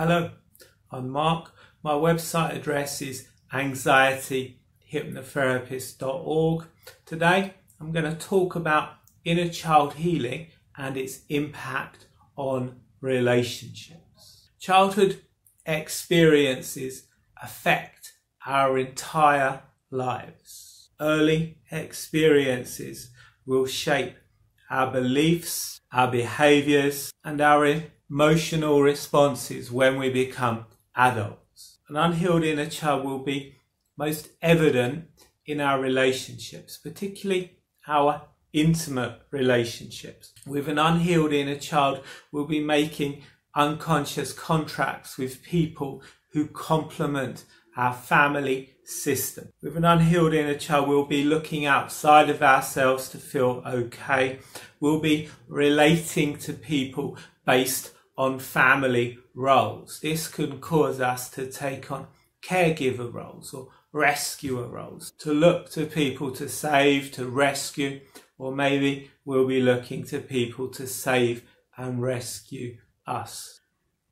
Hello, I'm Mark. My website address is anxietyhypnotherapist.org. Today I'm going to talk about inner child healing and its impact on relationships. Childhood experiences affect our entire lives. Early experiences will shape our beliefs, our behaviours and our emotional responses when we become adults. An unhealed inner child will be most evident in our relationships, particularly our intimate relationships. With an unhealed inner child, we'll be making unconscious contracts with people who complement our family system. With an unhealed inner child, we'll be looking outside of ourselves to feel okay. We'll be relating to people based on family roles. This can cause us to take on caregiver roles or rescuer roles, to look to people to save, to rescue, or maybe we'll be looking to people to save and rescue us.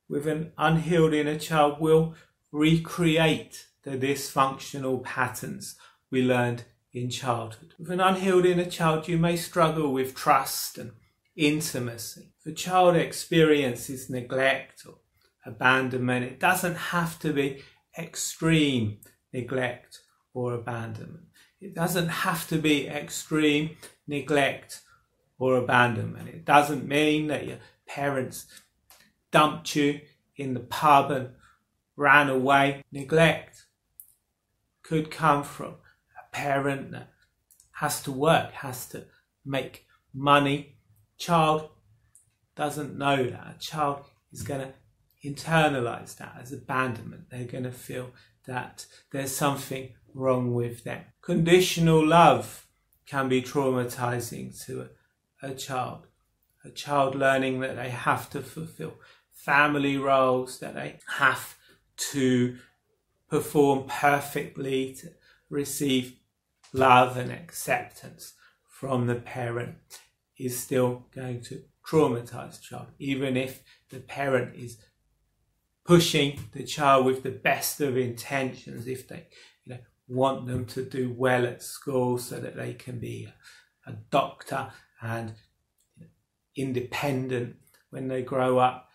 With an unhealed inner child, we'll recreate the dysfunctional patterns we learned in childhood. With an unhealed inner child, you may struggle with trust and intimacy. If a child experiences neglect or abandonment, it doesn't have to be extreme neglect or abandonment. It doesn't have to be extreme neglect or abandonment. It doesn't mean that your parents dumped you in the pub and ran away. Neglect could come from a parent that has to work, has to make money. Child doesn't know that. A child is going to internalize that as abandonment. They're going to feel that there's something wrong with them. Conditional love can be traumatizing to a child. A child learning that they have to fulfill family roles, that they have to perform perfectly to receive love and acceptance from the parent, is still going to traumatize the child, even if the parent is pushing the child with the best of intentions, if they want them to do well at school so that they can be a doctor and independent when they grow up.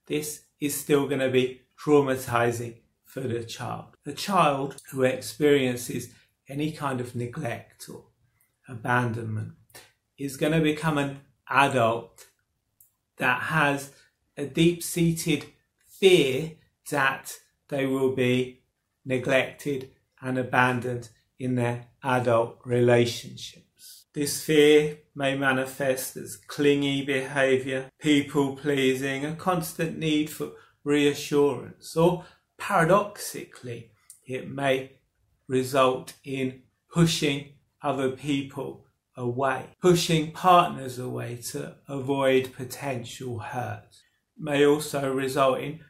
This is still going to be traumatizing for the child. The child who experiences any kind of neglect or abandonment is going to become an adult that has a deep-seated fear that they will be neglected and abandoned in their adult relationships. This fear may manifest as clingy behaviour, people-pleasing, a constant need for reassurance, or paradoxically, it may result in pushing other people away, pushing partners away to avoid potential hurt. It may also result in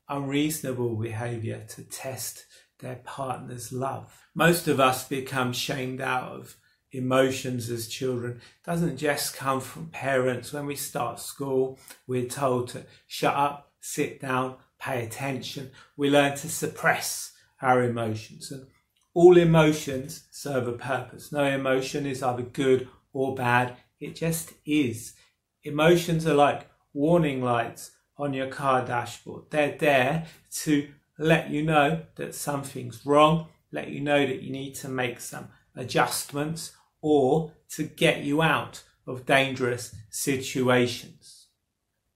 unreasonable behaviour to test their partner's love. Most of us become shamed out of emotions as children. It doesn't just come from parents. When we start school, we're told to shut up, sit down, pay attention. We learn to suppress our emotions, and all emotions serve a purpose. No emotion is either good or bad. It just is. Emotions are like warning lights on your car dashboard. They're there to let you know that something's wrong, let you know that you need to make some adjustments, or to get you out of dangerous situations.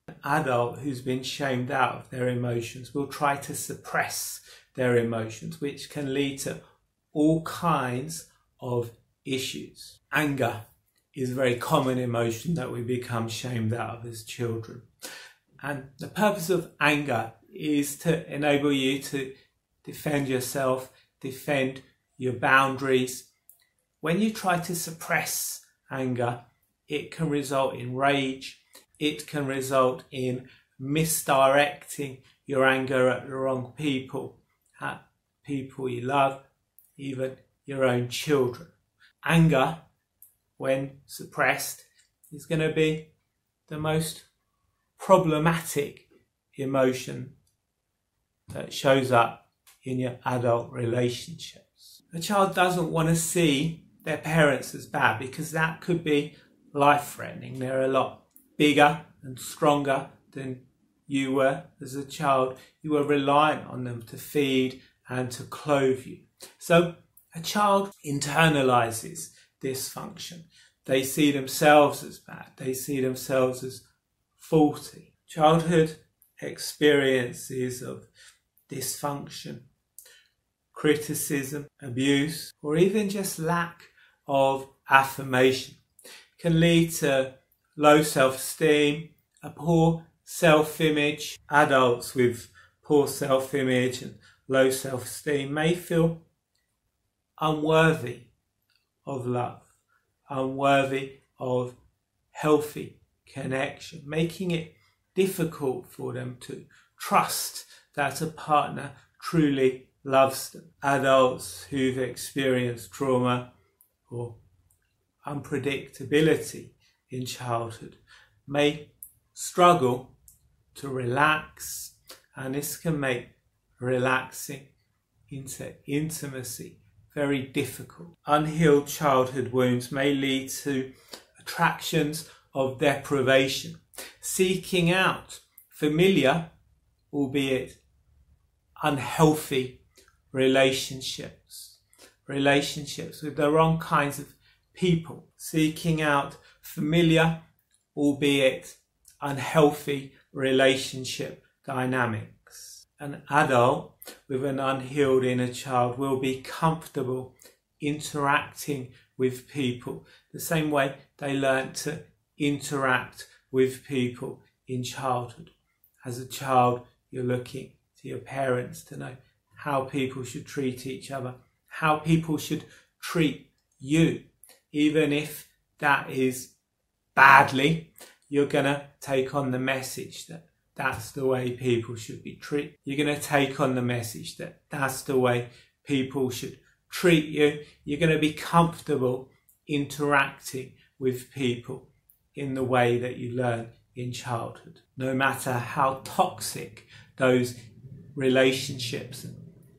An adult who's been shamed out of their emotions will try to suppress their emotions, which can lead to all kinds of issues. Anger is a very common emotion that we become shamed out of as children. And the purpose of anger is to enable you to defend yourself, defend your boundaries. When you try to suppress anger, it can result in rage. It can result in misdirecting your anger at the wrong people, at people you love, even your own children. Anger, when suppressed, is going to be the most problematic emotion that shows up in your adult relationships. A child doesn't want to see their parents as bad because that could be life-threatening. They're a lot bigger and stronger than you were as a child. You were reliant on them to feed and to clothe you. So a child internalizes dysfunction. They see themselves as bad. They see themselves as faulty. Childhood experiences of dysfunction, criticism, abuse, or even just lack of affirmation can lead to low self-esteem, a poor self-image. Adults with poor self-image and low self-esteem may feel unworthy of love, unworthy of healthy connection, making it difficult for them to trust that a partner truly loves them. Adults who've experienced trauma or unpredictability in childhood may struggle to relax, and this can make relaxing into intimacy very difficult. Unhealed childhood wounds may lead to attractions of deprivation, seeking out familiar, albeit unhealthy relationships with the wrong kinds of people, seeking out familiar, albeit unhealthy relationship dynamics. An adult with an unhealed inner child will be comfortable interacting with people the same way they learnt to interact with people in childhood. As a child, you're looking to your parents to know how people should treat each other, how people should treat you. Even if that is badly, you're going to take on the message that that's the way people should be treated. You're going to take on the message that that's the way people should treat you. You're going to be comfortable interacting with people in the way that you learn in childhood, no matter how toxic those relationships and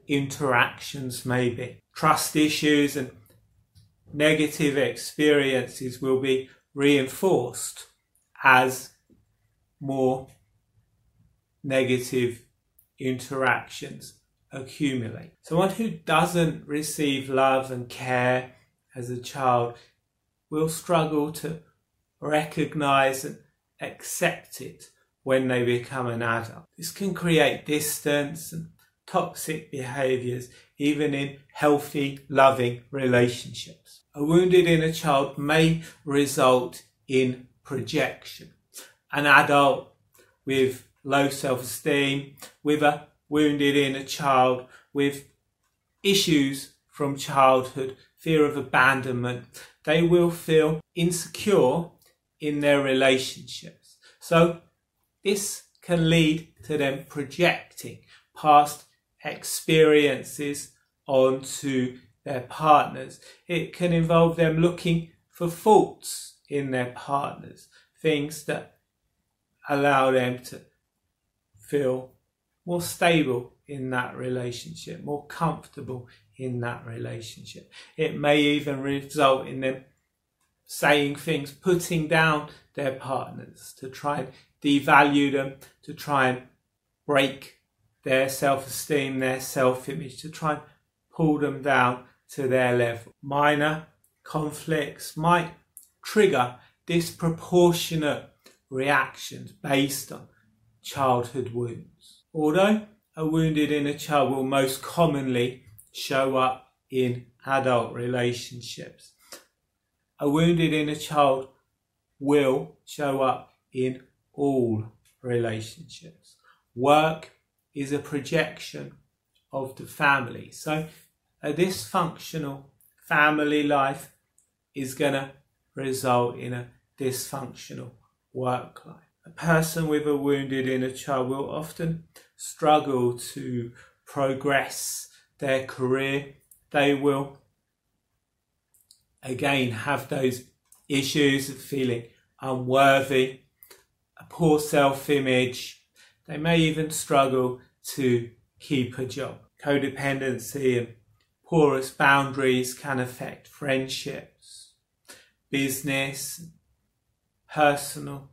interactions may be. Trust issues and negative experiences will be reinforced as more negative interactions accumulate. Someone who doesn't receive love and care as a child will struggle to recognize and accept it when they become an adult. This can create distance and toxic behaviours even in healthy, loving relationships. A wounded inner child may result in projection. An adult with low self-esteem, with a wounded inner child, with issues from childhood, fear of abandonment, they will feel insecure in their relationships. So this can lead to them projecting past experiences onto their partners. It can involve them looking for faults in their partners, things that allow them to feel more stable in that relationship, more comfortable in that relationship. It may even result in them saying things, putting down their partners to try and devalue them, to try and break their self-esteem, their self-image, to try and pull them down to their level. Minor conflicts might trigger disproportionate reactions based on childhood wounds. Although a wounded inner child will most commonly show up in adult relationships, a wounded inner child will show up in all relationships. Work is a projection of the family. So a dysfunctional family life is going to result in a dysfunctional work life. A person with a wounded inner child will often struggle to progress their career. They will again have those issues of feeling unworthy, a poor self-image. They may even struggle to keep a job. Codependency and porous boundaries can affect friendships, business, personal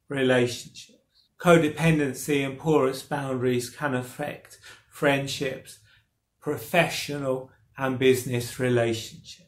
relationships. Codependency and porous boundaries can affect friendships, professional and business relationships.